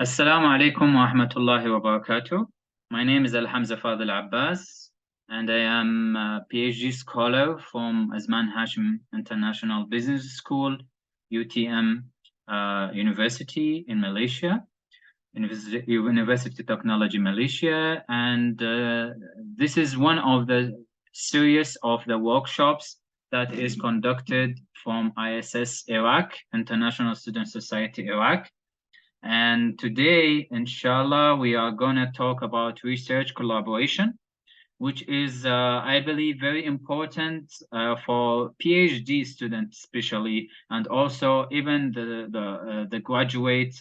Assalamu alaikum wa rahmatullahi wa barakatuh. My name is Al-Hamza Fadil Abbas, and I am a PhD scholar from Azman Hashim International Business School, UTM University in Malaysia, University of Technology Malaysia. And this is one of the series of the workshops that is conducted from ISS Iraq, International Student Society Iraq. And today, inshallah, we are going to talk about research collaboration, which is, I believe, very important for PhD students, especially, and also even the graduate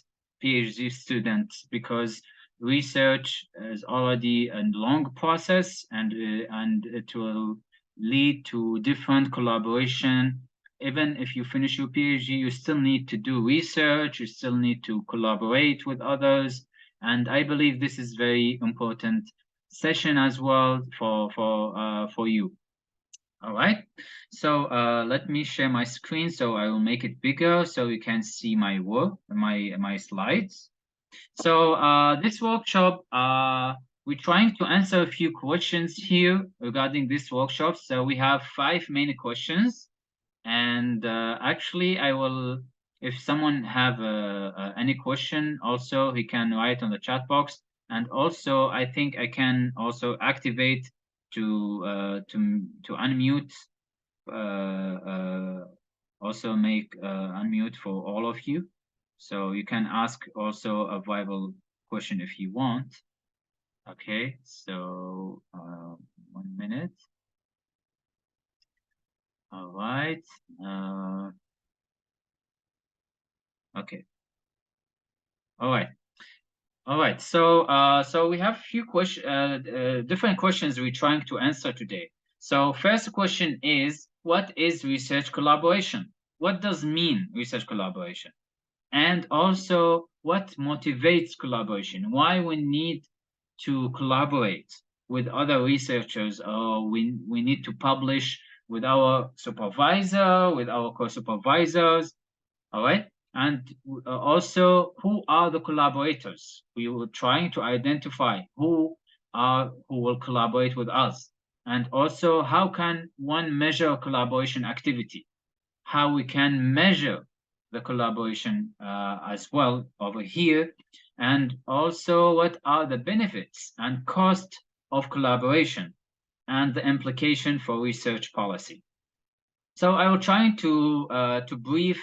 PhD students, because research is already a long process, and it will lead to different collaboration. Even if you finish your PhD, you still need to do research, you still need to collaborate with others. And I believe this is very important session as well for you. All right. So let me share my screen. So I will make it bigger so you can see my work, my slides. So this workshop, we're trying to answer a few questions here regarding this workshop. So we have 5 main questions. And actually, I will, if someone have any question, also he can write on the chat box. And also, I think I can also activate to unmute, also make unmute for all of you. So you can ask also a viable question if you want. Okay, so 1 minute. All right. Okay. All right. All right. So we have a few different questions we're trying to answer today. So first question is, what is research collaboration? What does mean research collaboration? And also, what motivates collaboration? Why we need to collaborate with other researchers, or we need to publish with our supervisor, with our co-supervisors, all right? And also, who are the collaborators? We were trying to identify who will collaborate with us. And also, how can one measure collaboration activity? How we can measure the collaboration as well over here. And also, what are the benefits and cost of collaboration and the implication for research policy? So I will try to brief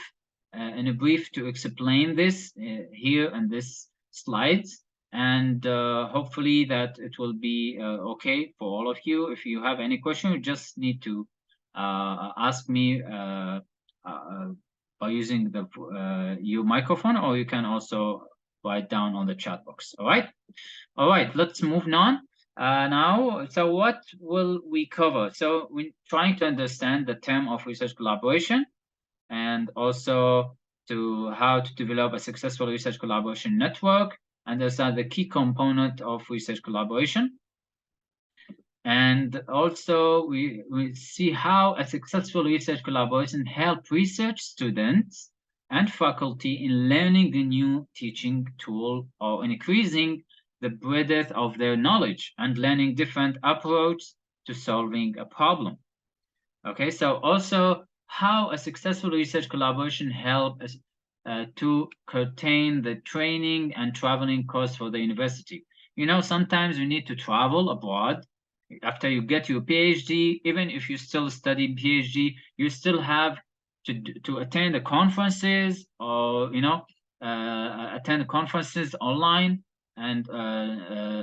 in a brief to explain this here in this slides, and hopefully that it will be okay for all of you. If you have any question, you just need to ask me by using the your microphone, or you can also write down on the chat box. All right, let's move on. Now, so what will we cover? So we're trying to understand the term of research collaboration, and also to how to develop a successful research collaboration network, understand the key component of research collaboration. And also we see how a successful research collaboration help research students and faculty in learning a new teaching tool or increasing the breadth of their knowledge and learning different approaches to solving a problem. Okay, so also how a successful research collaboration help us to curtail the training and traveling costs for the university. You know, sometimes you need to travel abroad after you get your PhD. Even if you still study PhD, you still have to attend the conferences, or attend conferences online. And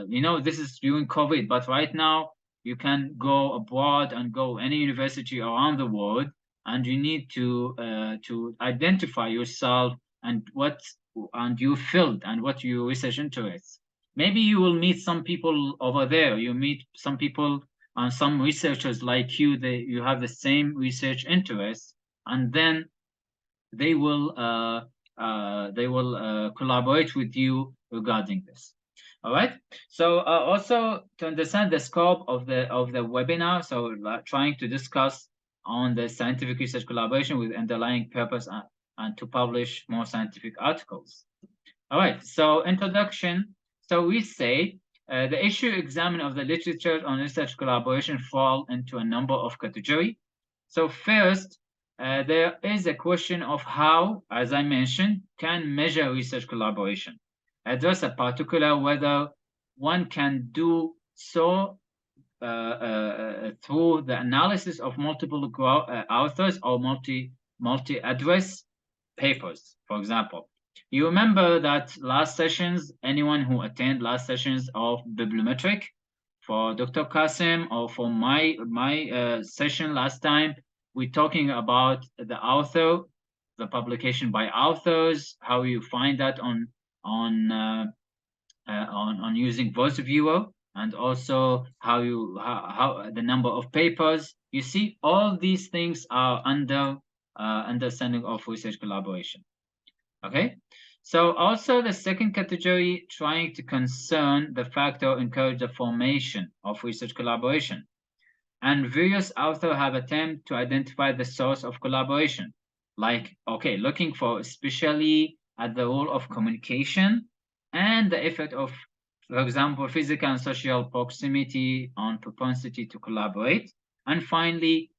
you know, this is during COVID, but right now you can go abroad and go any university around the world, and you need to identify yourself and your field and what your research interests. Maybe you will meet some people over there. You meet some people and some researchers like you. You have the same research interests, and then they will collaborate with you regarding this. All right. So also to understand the scope of the webinar, so trying to discuss on the scientific research collaboration with underlying purpose and to publish more scientific articles. All right, so introduction. So we say the issue examined of the literature on research collaboration fall into a number of categories. So first, there is a question of how, as I mentioned, can measure research collaboration, address a particular whether one can do so through the analysis of multiple authors or multi-address papers, for example. You remember that last sessions, anyone who attend last sessions of bibliometric for Dr. Kasim or for my session last time, we're talking about the author, the publication by authors, how you find that on on using voice viewer, and also how the number of papers. You see, all these things are under understanding of research collaboration. Okay, so also the second category trying to concern the factor encourage the formation of research collaboration, and various authors have attempted to identify the source of collaboration, like, okay, looking for especially at the role of communication and the effect of, for example, physical and social proximity on propensity to collaborate, and finally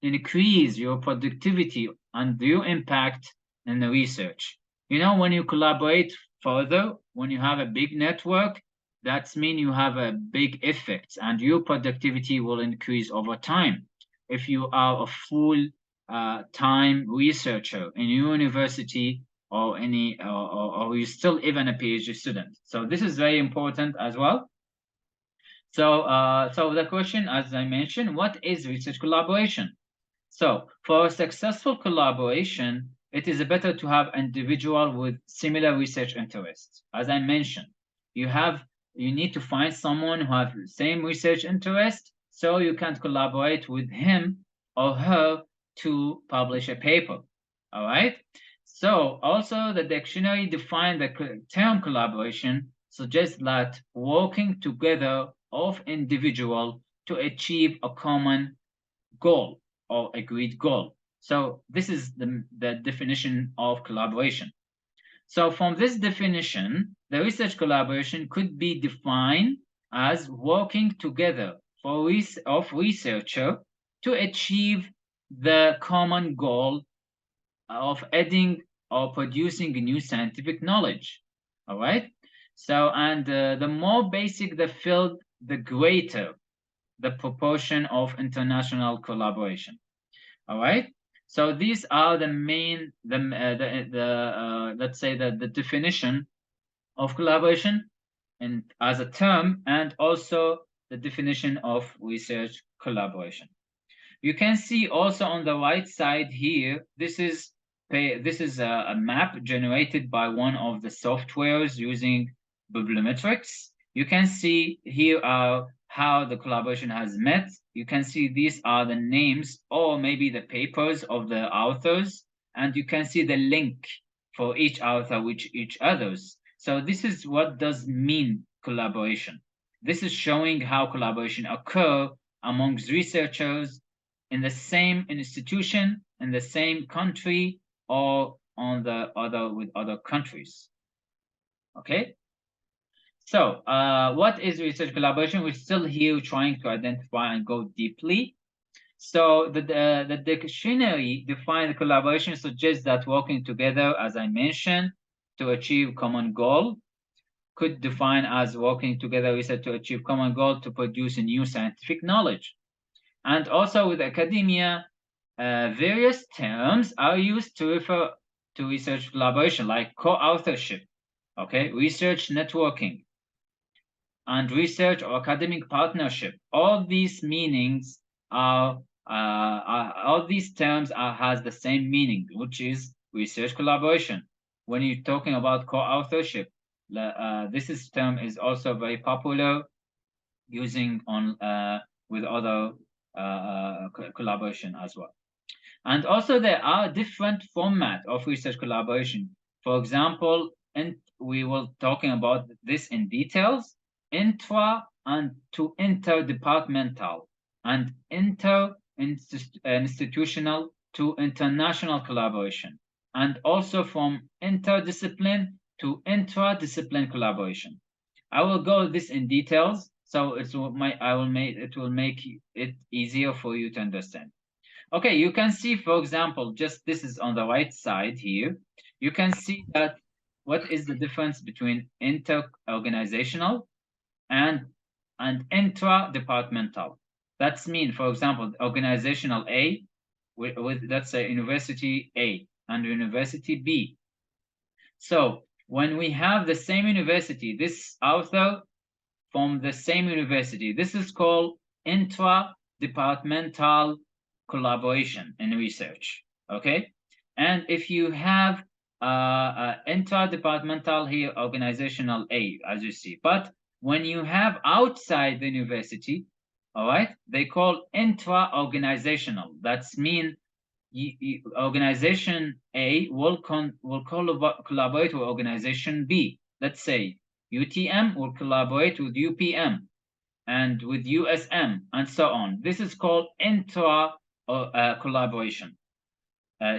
increase your productivity and your impact in the research. You know, when you collaborate further, when you have a big network, that's mean you have a big effect and your productivity will increase over time. If you are a full time researcher in university or or you still even a PhD student. So this is very important as well. So the question, as I mentioned, what is research collaboration? So for a successful collaboration, it is better to have individual with similar research interests. As I mentioned, you need to find someone who have the same research interest so you can collaborate with him or her to publish a paper. All right. So also the dictionary define the term collaboration suggests that working together of individual to achieve a common goal or agreed goal. So this is the definition of collaboration. So from this definition, the research collaboration could be defined as working together of researcher to achieve the common goal of adding or producing new scientific knowledge. All right. So, and the more basic the field, the greater the proportion of international collaboration. All right. So these are the main, let's say the definition of collaboration and as a term, and also the definition of research collaboration. You can see also on the right side here, this is a map generated by one of the softwares using bibliometrics. You can see here are how the collaboration has met. You can see these are the names or maybe the papers of the authors, and you can see the link for each author with each others. So this is what does mean collaboration. This is showing how collaboration occur amongst researchers in the same institution, in the same country, or on the other with other countries. Okay. So, what is research collaboration? We're still here trying to identify and go deeply. So, the dictionary defines collaboration suggests that working together, as I mentioned, to achieve common goal, could define as working together research to achieve common goal to produce a new scientific knowledge. And also with academia, various terms are used to refer to research collaboration, like co-authorship, okay, research networking, and research or academic partnership. All these meanings all these terms has the same meaning, which is research collaboration. When you're talking about co-authorship, this term is also very popular using on with other collaboration as well. And also there are different format of research collaboration. For example, and we will talking about this in details, intra and to interdepartmental and inter institutional to international collaboration. and also from interdiscipline to intradiscipline collaboration. I will go this in details, so it will make it easier for you to understand. Okay, you can see, for example, just this is on the right side here. You can see that what is the difference between inter-organizational and intra-departmental. That's mean, for example, organizational A with let's say University A and University B. So when we have the same university, this author from the same university, this is called intra-departmental collaboration in research. Okay, and if you have intra-departmental here, organizational A, as you see, but when you have outside the university, all right, they call intra-organizational. That's mean organization A will collaborate with organization B. Let's say UTM will collaborate with UPM and with USM and so on. This is called intra collaboration.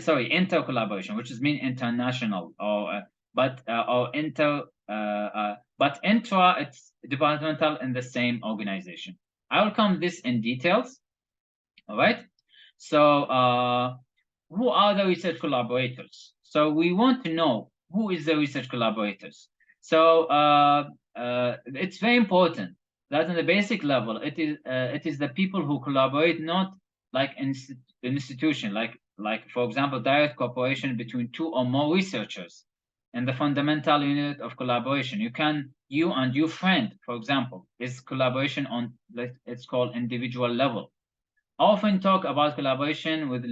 Sorry, inter collaboration, which is mean international, or but intra, it's departmental in the same organization. I will come this in details. All right. So who are the research collaborators? So we want to know who is the research collaborators. So it's very important that in the basic level, it is the people who collaborate, not like institution, like for example, direct cooperation between two or more researchers. And the fundamental unit of collaboration, you and your friend, for example, is collaboration on, it's called individual level. Often talk about collaboration with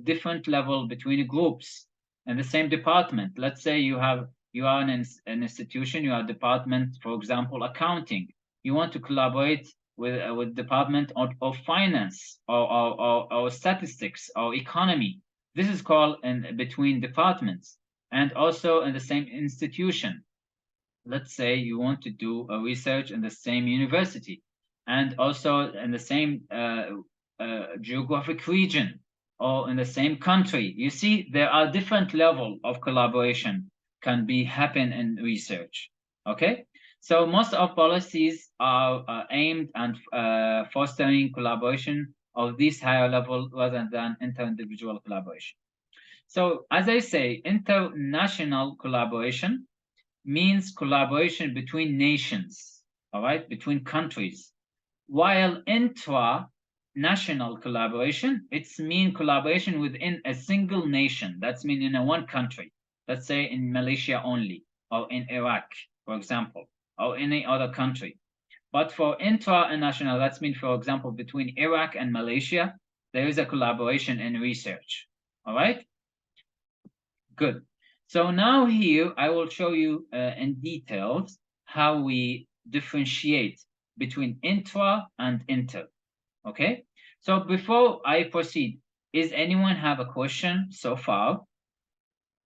different level between groups in the same department. Let's say you are an institution, you are department, for example, accounting. You want to collaborate with department of finance or statistics or economy. This is called in between departments, and also in the same institution. Let's say you want to do a research in the same university and also in the same geographic region or in the same country. You see, there are different level of collaboration can be happen in research. Okay, so most of policies are aimed at fostering collaboration of this higher level rather than inter-individual collaboration. So as I say, international collaboration means collaboration between nations, all right, between countries, while intra-national collaboration, it's mean collaboration within a single nation. That's mean in a one country, let's say in Malaysia only, or in Iraq, for example, or any other country. But for intra-national, that's mean, for example, between Iraq and Malaysia, there is a collaboration in research, all right? Good. So now here I will show you in details how we differentiate between intra and inter. Okay. So before I proceed, is anyone have a question so far?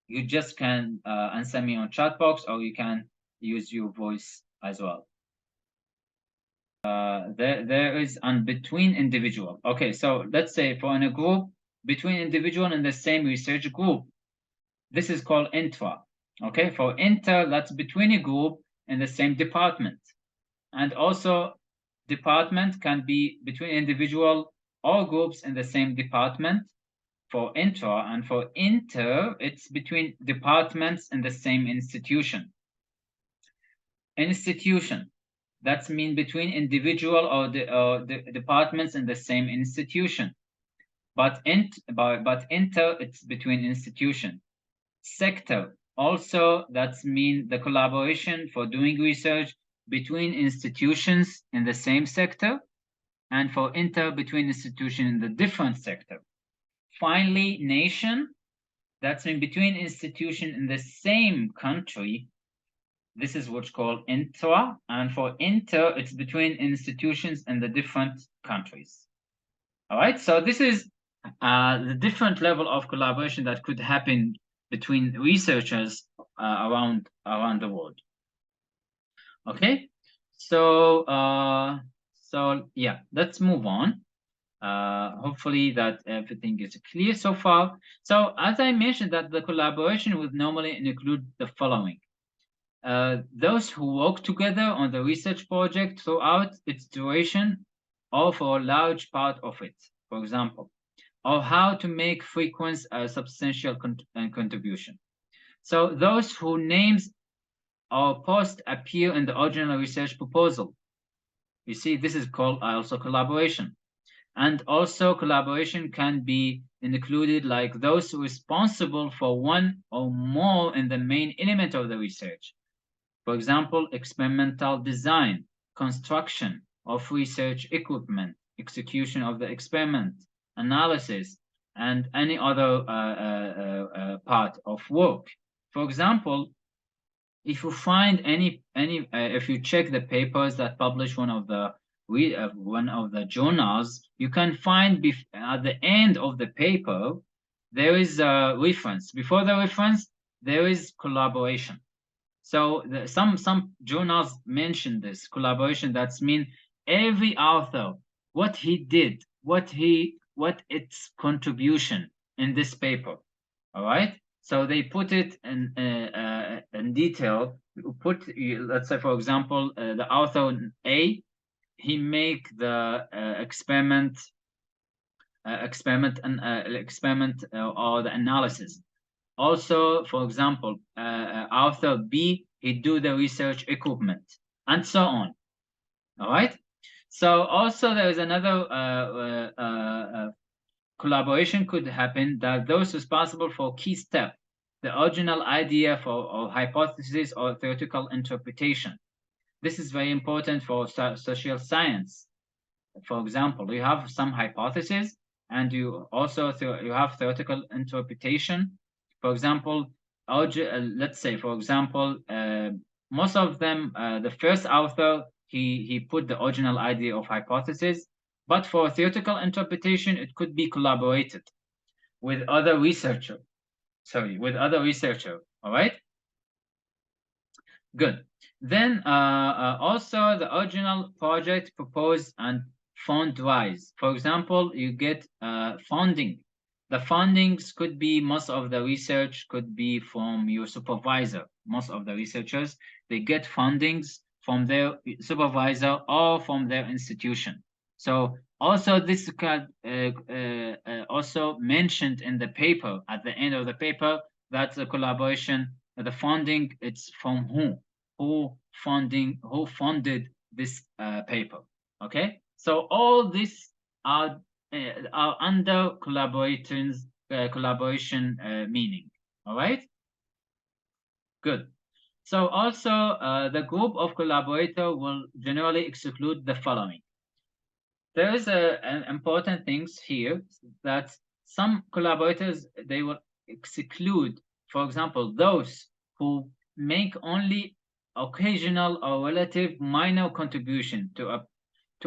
You just can answer me on chat box, or you can use your voice as well. There is on between individual. Okay, so let's say for in a group between individual in the same research group, this is called intra. Okay, for inter, that's between a group in the same department. And also department can be between individual or groups in the same department for intra, and for inter, it's between departments in the same institution. Institution, that's mean between individual or the departments in the same institution. But inter, it's between institution. Sector, also that's mean the collaboration for doing research between institutions in the same sector, and for inter, between institutions in the different sector. Finally, nation, that's mean between institutions in the same country. This is what's called intra, and for inter, it's between institutions in the different countries. All right, so this is the different level of collaboration that could happen between researchers around the world. Okay, so yeah, let's move on. Hopefully that everything is clear so far. So as I mentioned, that the collaboration would normally include the following. Those who work together on the research project throughout its duration or for a large part of it, for example, or how to make frequent a substantial contribution. So those whose names or posts appear in the original research proposal. You see, this is called also collaboration. And also collaboration can be included like those responsible for one or more in the main element of the research. For example, experimental design, construction of research equipment, execution of the experiment, analysis, and any other part of work. For example, if you find if you check the papers that publish one of the journals, you can find at the end of the paper there is a reference. Before the reference, there is collaboration. So some journals mention this collaboration. That's mean every author, what he did, what its contribution in this paper. All right. So they put it in detail. Let's say, for example, the author A, he make the experiment or the analysis. Also, for example, author B, he do the research equipment, and so on. All right. So also there is another collaboration could happen that those responsible for key step, the original idea for or hypothesis or theoretical interpretation. This is very important for social science. For example, you have some hypothesis and you also you have theoretical interpretation. For example, let's say, for example, most of them, the first author, he put the original idea of hypothesis, but for theoretical interpretation, it could be collaborated with other researcher. Sorry, with other researcher. All right. Good. Then also the original project proposed and fund rise. For example, you get funding. The fundings could be, most of the research could be from your supervisor. Most of the researchers, they get fundings from their supervisor or from their institution. So also this could also mentioned in the paper, at the end of the paper, that the collaboration, the funding, it's from who funded this paper. Okay, so all this are under collaboration meaning. All right, good. So also the group of collaborator will generally exclude the following. There is an important things here that some collaborators, they will exclude, for example, those who make only occasional or relative minor contribution to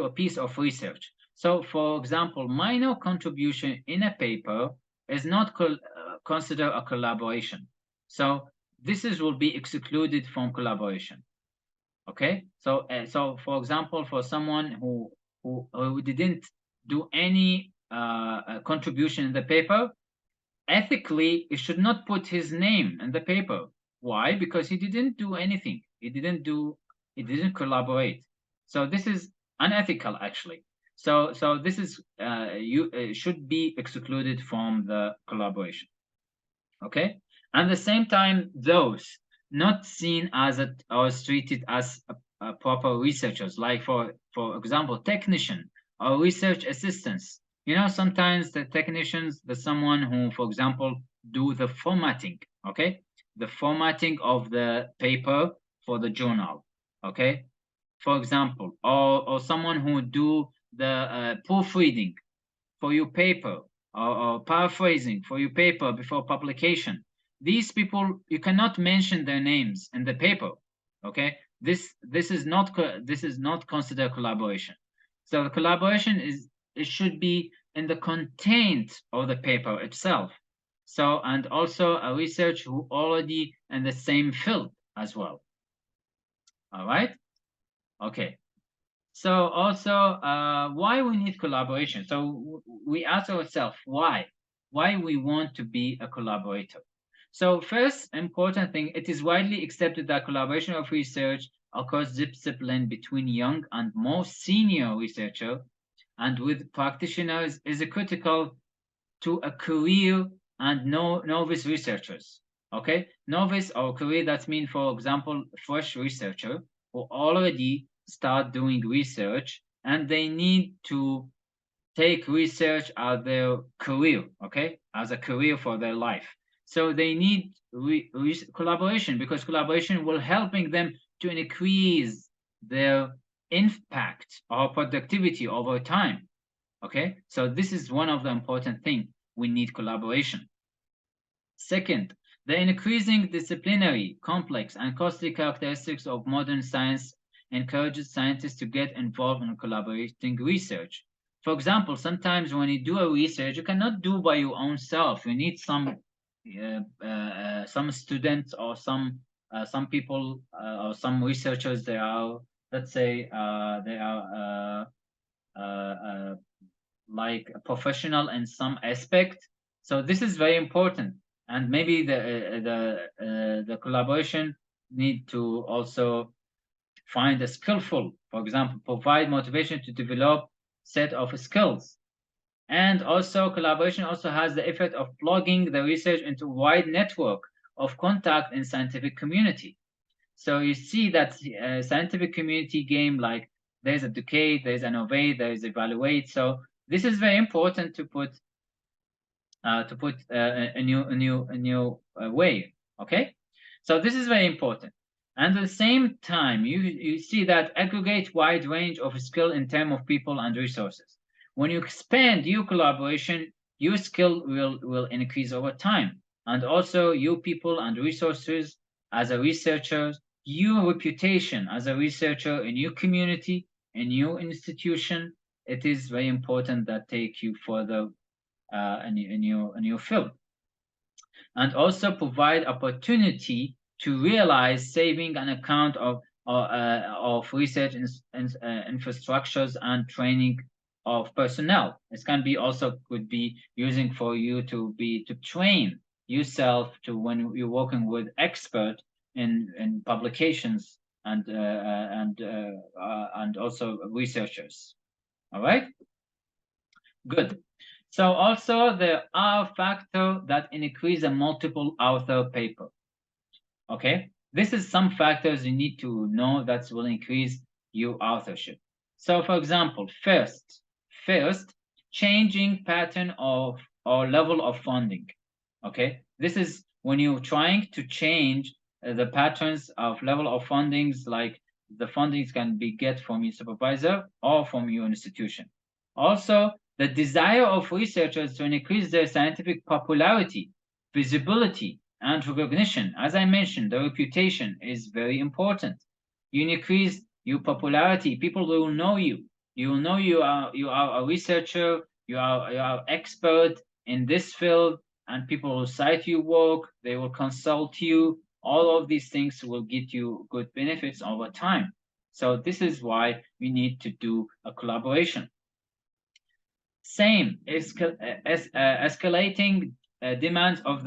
a piece of research. So, for example, minor contribution in a paper is not considered a collaboration. So this will be excluded from collaboration. Okay, so for example, for someone who didn't do any contribution in the paper, ethically, he should not put his name in the paper. Why? Because he didn't do anything. He didn't collaborate. So this is unethical, actually. So this is should be excluded from the collaboration. Okay, and at the same time, those not seen as or treated as a proper researchers, like for example, technician or research assistants. You know, sometimes the technicians, the someone who, for example, do the formatting. Okay, the formatting of the paper for the journal. Okay, for example, or someone who do the proofreading for your paper, or paraphrasing for your paper before publication. These people, you cannot mention their names in the paper. Okay, this is not considered collaboration. So the collaboration it should be in the content of the paper itself. So, and also a research who already in the same field as well. All right. Okay. So also, why we need collaboration? So we ask ourselves why we want to be a collaborator. So first important thing, it is widely accepted that collaboration of research across discipline between young and more senior researcher and with practitioners is a critical to a career and novice researchers. Okay, novice or career, that means, for example, fresh researcher who already start doing research and they need to take research as their career, okay, as a career for their life. So they need collaboration, because collaboration will helping them to increase their impact or productivity over time. Okay, so this is one of the important things. We need collaboration. Second, the increasing disciplinary, complex, and costly characteristics of modern science encourages scientists to get involved in collaborating research. For example, sometimes when you do a research, you cannot do by your own self. You need some students or some people or some researchers. They are, let's say, they are like a professional in some aspect. So this is very important, and maybe the collaboration need to also find a skillful, for example, provide motivation to develop set of skills. And also collaboration also has the effect of plugging the research into a wide network of contact in scientific community. So you see that scientific community game, like there's educate, there's innovate, there's evaluate. So this is very important to put a new way. Okay, so this is very important. And at the same time, you see that aggregate wide range of skill in terms of people and resources. When you expand your collaboration, your skill will increase over time, and also your people and resources as a researcher, your reputation as a researcher in your community, in your institution. It is very important that take you further in your field, and also provide opportunity to realize saving an account of research infrastructures and training of personnel. It can be also could be using for you to train yourself to when you're working with expert in publications and also researchers. All right, good. So also there are factors that increase a multiple author paper. Okay, this is some factors you need to know that will increase your authorship. So for example, first, changing pattern of or level of funding. Okay, this is when you're trying to change the patterns of level of fundings, like the fundings can be get from your supervisor or from your institution. Also, the desire of researchers to increase their scientific popularity, visibility, and recognition. As I mentioned, the reputation is very important. You increase your popularity, people will know you. You will know you are a researcher, you are expert in this field, and people will cite your work, they will consult you. All of these things will get you good benefits over time. So this is why we need to do a collaboration. Same escalating demands of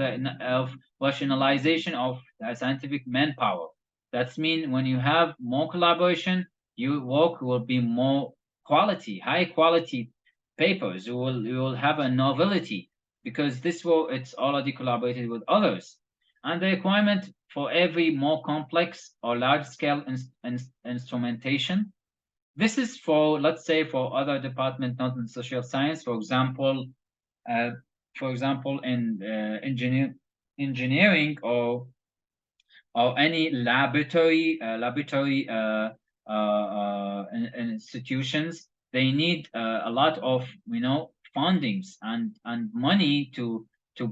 rationalization of scientific manpower. That's mean when you have more collaboration, your work will be more quality, high quality papers. You will have a novelty, because this will it's already collaborated with others. And the requirement for every more complex or large scale instrumentation. This is for, let's say, for other department, not in social science. Uh, for example, in engineering or any laboratory institutions, they need a lot of fundings and money to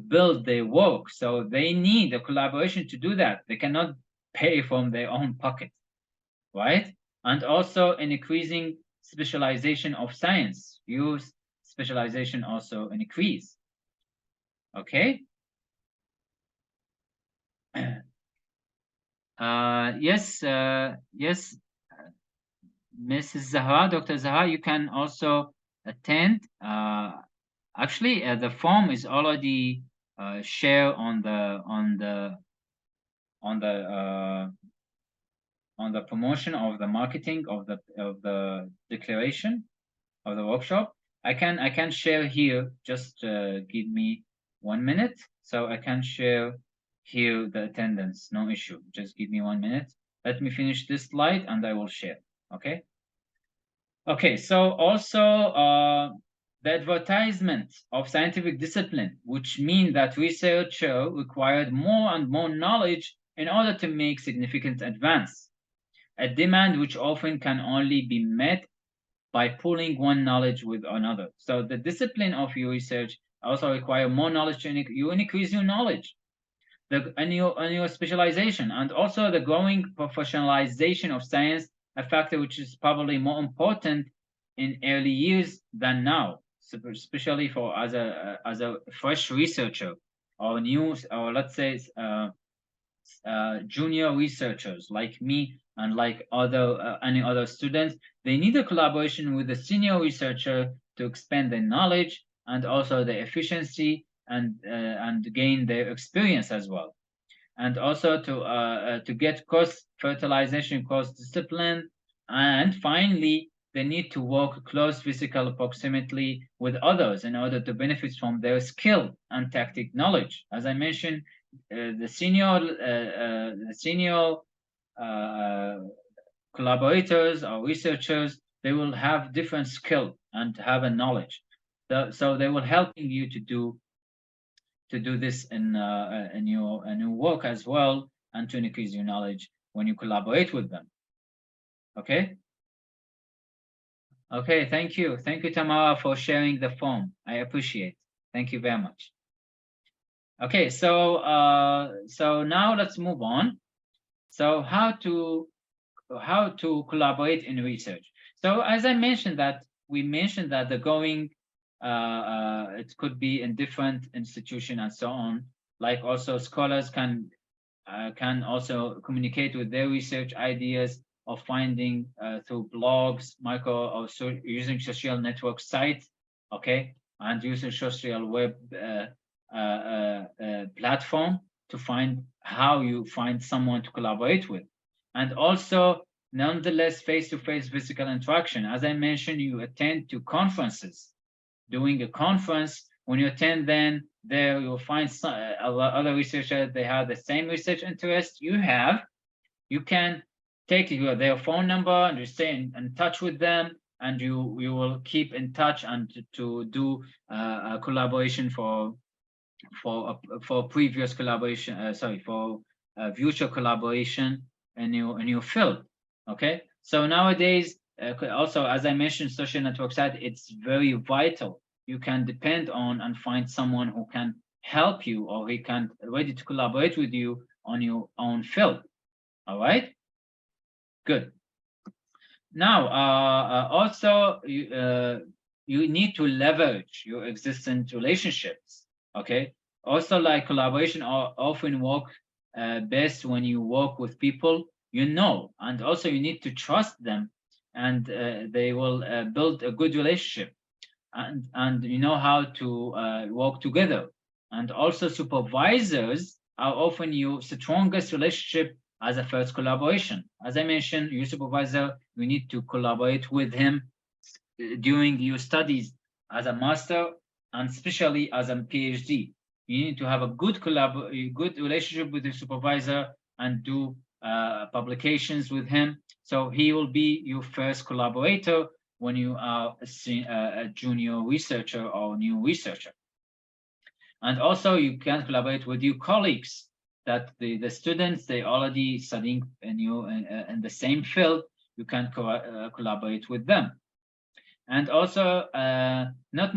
build their work. So they need a collaboration to do that. They cannot pay from their own pocket, right? And also in increasing specialization of science, use specialization also increase. Okay. Yes, Mrs. Zahra, Dr. Zahra, you can also attend. Actually, the form is already shared on the on the uh, on the promotion of the marketing of the declaration of the workshop. I can share here. Just give me 1 minute, so I can share here the attendance. No issue. Just give me 1 minute. Let me finish this slide and I will share. Okay. Okay. So also the advertisement of scientific discipline, which mean that researcher required more and more knowledge in order to make significant advance. A demand which often can only be met by pooling one knowledge with another. So the discipline of your research also require more knowledge to you increase your knowledge, and your specialization, and also the growing professionalization of science, a factor which is probably more important in early years than now, especially for as a fresh researcher or new, or let's say junior researchers like me and like other any other students. They need a collaboration with the senior researcher to expand their knowledge and also the efficiency and gain their experience as well, and also to get cross fertilization, cross discipline, and finally they need to work close physical proximity with others in order to benefit from their skill and tactic knowledge. As I mentioned, the senior uh, collaborators or researchers, they will have different skill and have a knowledge. So they will helping you to do this in your work as well, and to increase your knowledge when you collaborate with them. Okay. Okay. Thank you, Tamara, for sharing the form. I appreciate. Thank you very much. Okay. So now let's move on. So how to collaborate in research. So as I mentioned that we mentioned that the going it could be in different institution and so on. Like also scholars can also communicate with their research ideas or finding through blogs, micro or using social network sites, okay, and using social web platform to find how you find someone to collaborate with. And also, nonetheless, face-to-face physical interaction. As I mentioned, you attend to conferences. Doing a conference, when you attend, then there you'll find some, other researchers, they have the same research interest you have. You can take their phone number and you stay in touch with them, and you will keep in touch and to do a collaboration for previous collaboration, sorry, for future collaboration in your field. Okay, so nowadays also, as I mentioned, social network site, it's very vital. You can depend on and find someone who can help you, or he can ready to collaborate with you on your own field. All right, good. Now also you need to leverage your existing relationships. Okay, also like collaboration often work best when you work with people you know, and also you need to trust them, and they will build a good relationship, and you know how to work together. And also supervisors are often your strongest relationship as a first collaboration. As I mentioned, your supervisor, you need to collaborate with him during your studies as a master, and especially as a PhD. You need to have a good relationship with your supervisor and do publications with him. So he will be your first collaborator when you are a junior researcher or new researcher. And also you can collaborate with your colleagues, that the students, they already studying in the same field. You can collaborate with them. And also not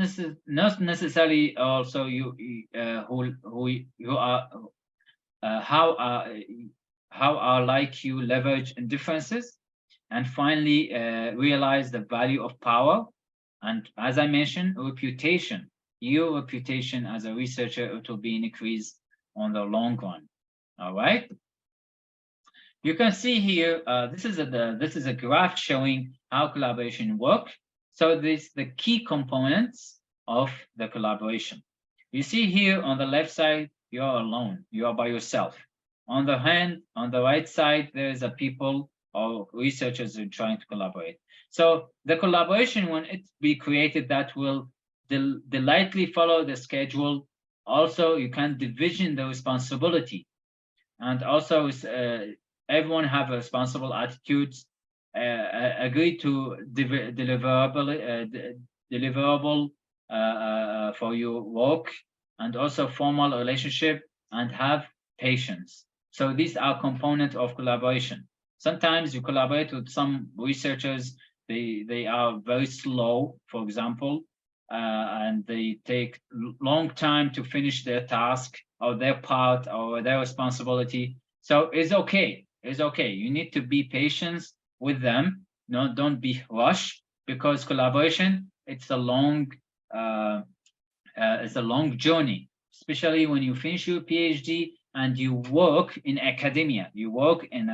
necessarily also you who you are how are like you leverage in differences, and finally realize the value of power. And as I mentioned, reputation, your reputation as a researcher, it will be increased on the long run. All right, you can see here this is a graph showing how collaboration work. So this the key components of the collaboration. You see here on the left side, you are alone, you are by yourself. On the right side, there's a people or researchers who are trying to collaborate. So the collaboration, when it be created, that will delightfully follow the schedule. Also, you can division the responsibility, and also everyone have a responsible attitudes, agree to deliverable for your work, and also formal relationship, and have patience. So these are components of collaboration. Sometimes you collaborate with some researchers, they are very slow, for example, and they take long time to finish their task or their part or their responsibility. So it's okay. It's okay. You need to be patient with them. No, don't be rushed, because collaboration, it's a long journey, especially when you finish your PhD and you work in academia. You work in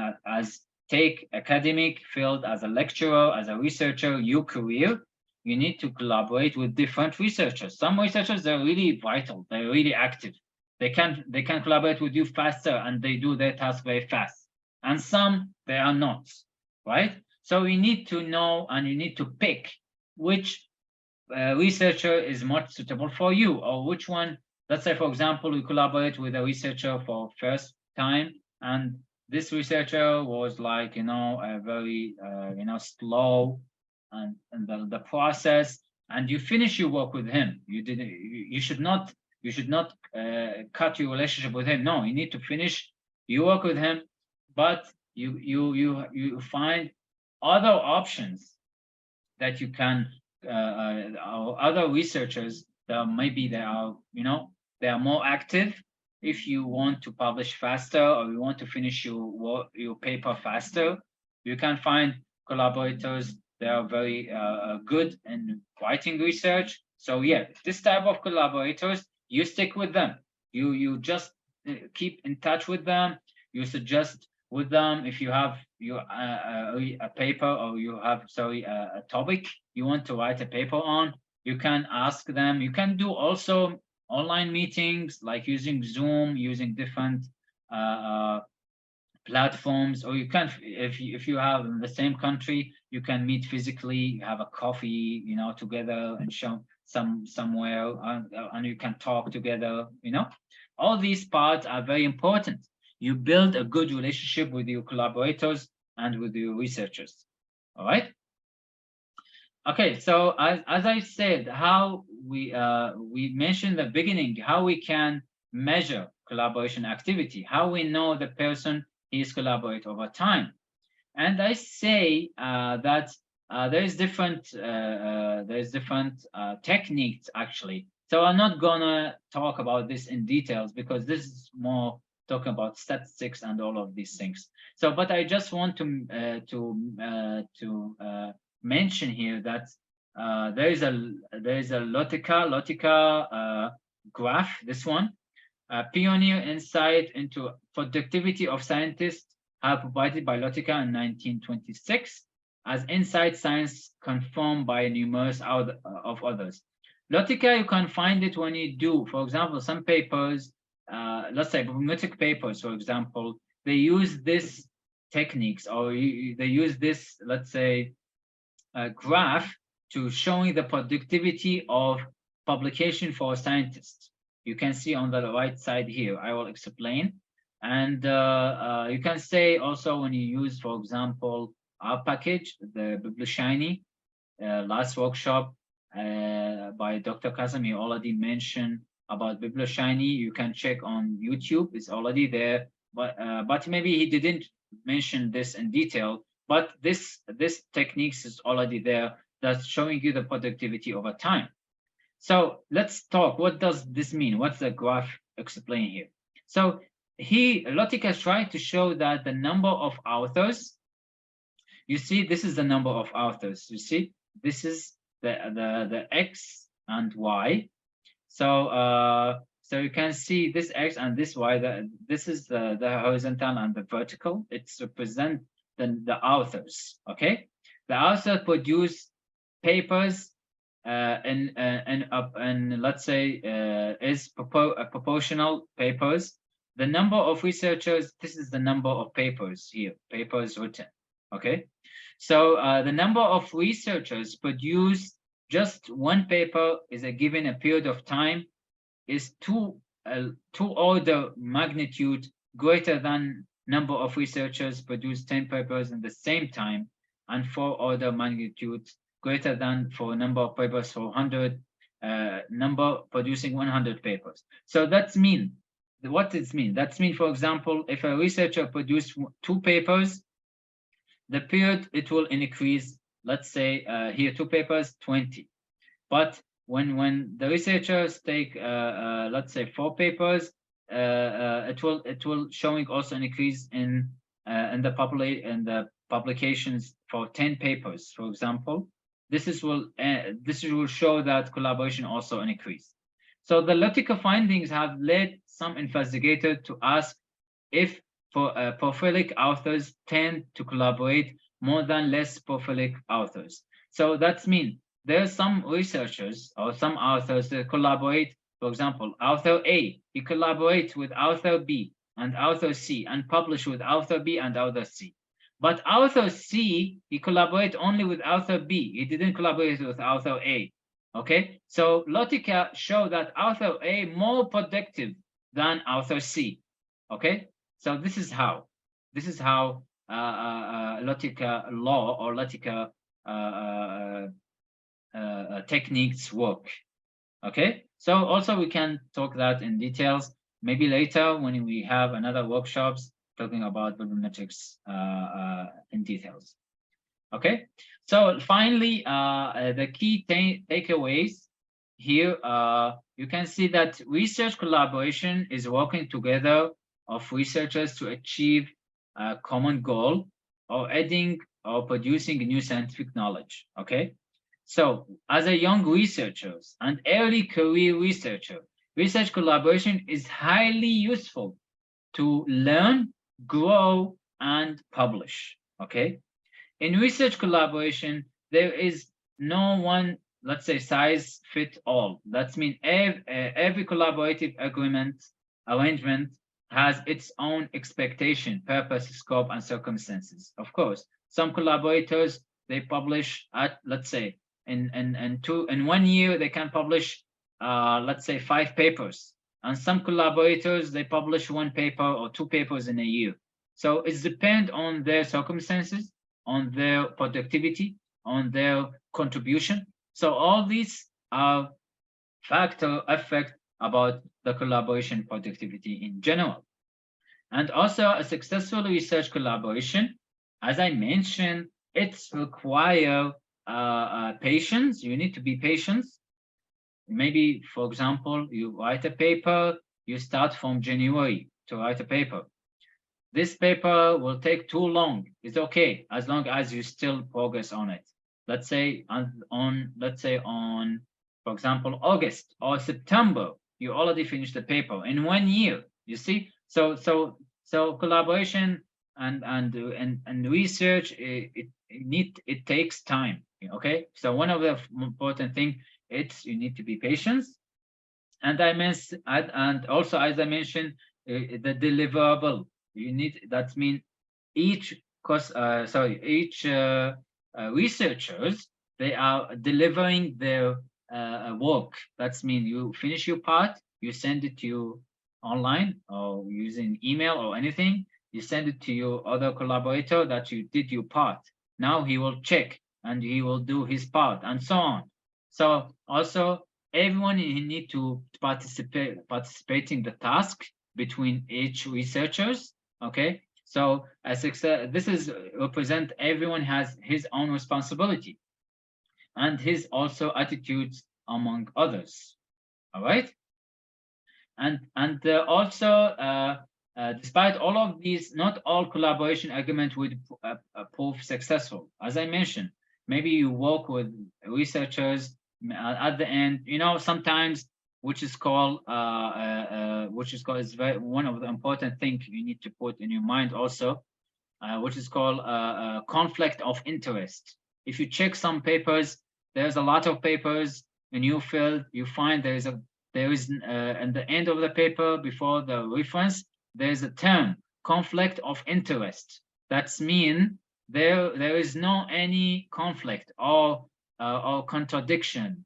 take academic field as a lecturer, as a researcher, your career. You need to collaborate with different researchers. Some researchers, they're really vital, they're really active. They can collaborate with you faster, and they do their task very fast. And some, they are not, right? So you need to know, and you need to pick which researcher is much suitable for you, or which one. Let's say, for example, we collaborate with a researcher for first time, and this researcher was like, a very, slow, and the process, and you finish your work with him. You should not cut your relationship with him. No, you need to finish your work with him, but you find other options that you can, other researchers that maybe they are more active. If you want to publish faster, or you want to finish your paper faster, you can find collaborators that are very good in writing research. So yeah, this type of collaborators, you stick with them. You just keep in touch with them. You suggest with them if you have a paper, or you have, sorry, a topic you want to write a paper on. You can ask them. You can do also online meetings, like using Zoom, using different platforms, or you can, if you have in the same country, you can meet physically, have a coffee, together, and show somewhere, and you can talk together. All these parts are very important. You build a good relationship with your collaborators and with your researchers. All right. Okay, so as I said, how we mentioned at the beginning, how we can measure collaboration activity, how we know the person is collaborate over time. And I say that there's different techniques, actually. So I'm not gonna talk about this in details, because this is more talking about statistics and all of these things. So, but I just want to mention here that there is a Lotica graph. This one, pioneer insight into productivity of scientists, have provided by Lotica in 1926 as inside science confirmed by numerous of others. Lotica, you can find it when you do, for example, some papers, let's say bibliometric papers, for example, they use this techniques, or they use this, let's say, graph to showing the productivity of publication for scientists. You can see on the right side here. I will explain. And you can say also when you use, for example, our package, the BiblioShiny, last workshop by Dr. Kazem, he already mentioned about BiblioShiny. You can check on YouTube, it's already there. But maybe he didn't mention this in detail. But this techniques is already there, that's showing you the productivity over time. So let's talk. What does this mean? What's the graph explain here? So Lotica is trying to show that the number of authors, you see, this is the number of authors. You see, this is the X and Y. So so you can see this X and this Y. This is the horizontal and the vertical. It's represent the authors. Okay. The author produce papers and let's say is proportional papers. The number of researchers, this is the number of papers here, papers written. Okay, so the number of researchers produce just one paper is a given a period of time is two order magnitude greater than number of researchers produce 10 papers in the same time, and 4 order magnitude greater than for number of papers for 100 number producing 100 papers. So that's mean, what does it mean? That's mean, for example, if a researcher produce 2 papers, the period it will increase, let's say here 2 papers, 20. But when the researchers take let's say 4 papers, it will showing also an increase in the publications for 10 papers, for example. This will show that collaboration also an increase. So the logical findings have led some investigators to ask if prolific authors tend to collaborate more than less prolific authors. So that's mean there are some researchers or some authors that collaborate. For example, author A, he collaborates with author B and author C and publish with author B and author C. But author C, he collaborates only with author B. He didn't collaborate with author A. Okay, so Lotica show that author A more productive than author C. Okay, so this is how Lotica law or Lotica techniques work. Okay, so also we can talk that in details maybe later when we have another workshops talking about bibliometrics in details. Okay, so finally the key takeaways here, you can see that research collaboration is working together of researchers to achieve a common goal or adding or producing new scientific knowledge. Okay, so as a young researcher and early career researcher, research collaboration is highly useful to learn, grow, and publish. Okay, in research collaboration, there is no one, let's say, size fit all. That means every collaborative arrangement has its own expectation, purpose, scope, and circumstances. Of course, some collaborators, they publish at, let's say, in 1 year, they can publish, let's say, 5 papers. And some collaborators, they publish 1 paper or 2 papers in a year. So it depends on their circumstances, on their productivity, on their contribution. So all these are factor affect about the collaboration productivity in general. And also a successful research collaboration, as I mentioned, it's require patience. You need to be patient. Maybe, for example, you write a paper, you start from January to write a paper. This paper will take too long. It's okay as long as you still progress on it. Let's say on, for example, August or September, you already finished the paper in 1 year. You see, so collaboration and research, it takes time. Okay, so one of the important thing, it's you need to be patient. And also, as I mentioned, the deliverable. You need, that means each researchers, they are delivering their work. That's mean you finish your part, you send it to you online or using email or anything, you send it to your other collaborator that you did your part. Now he will check and he will do his part and so on. So also everyone need to participate in the task between each researchers. Okay, so this is represent everyone has his own responsibility and his also attitudes among others. All right, and also despite all of these, not all collaboration agreement would prove successful. As I mentioned, maybe you work with researchers at the end, sometimes, which is called is very one of the important things you need to put in your mind also, which is called conflict of interest. If you check some papers, there's a lot of papers in your field, you find there is at the end of the paper, before the reference, there's a term, conflict of interest. That's mean there is no any conflict or contradiction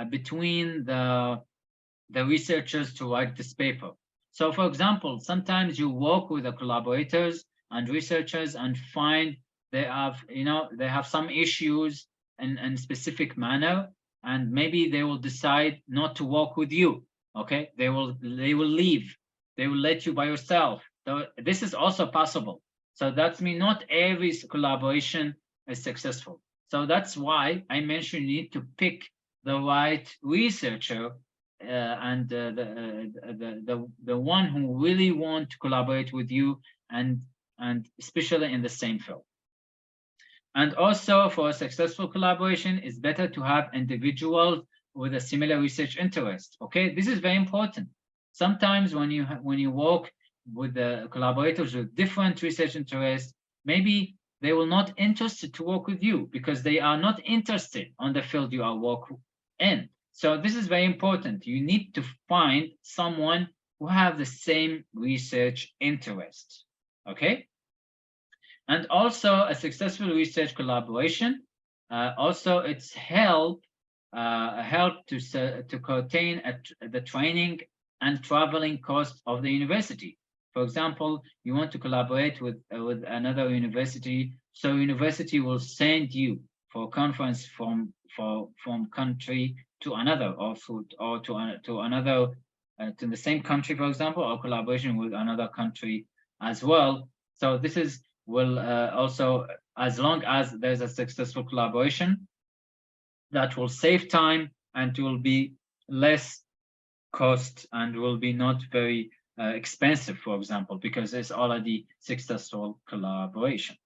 between the researchers to write this paper. So for example, sometimes you work with the collaborators and researchers and find they have some issues in specific manner, and maybe they will decide not to work with you. Okay, they will leave, they will let you by yourself. So this is also possible. So that's mean not every collaboration is successful. So that's why I mentioned you need to pick the right researcher and the one who really want to collaborate with you, and especially in the same field. And also, for a successful collaboration, it's better to have individuals with a similar research interest. Okay, this is very important. Sometimes when you work with the collaborators with different research interests, maybe they will not interested to work with you because they are not interested on the field you are working in. So this is very important. You need to find someone who have the same research interest. Okay. And also a successful research collaboration. Also, it's help to contain the training and traveling costs of the university. For example, you want to collaborate with another university, so university will send you for a conference from country to another, or to another to the same country, for example, or collaboration with another country as well. So this is will also, as long as there's a successful collaboration, that will save time and will be less cost and will be not very expensive, for example, because it's already successful collaboration.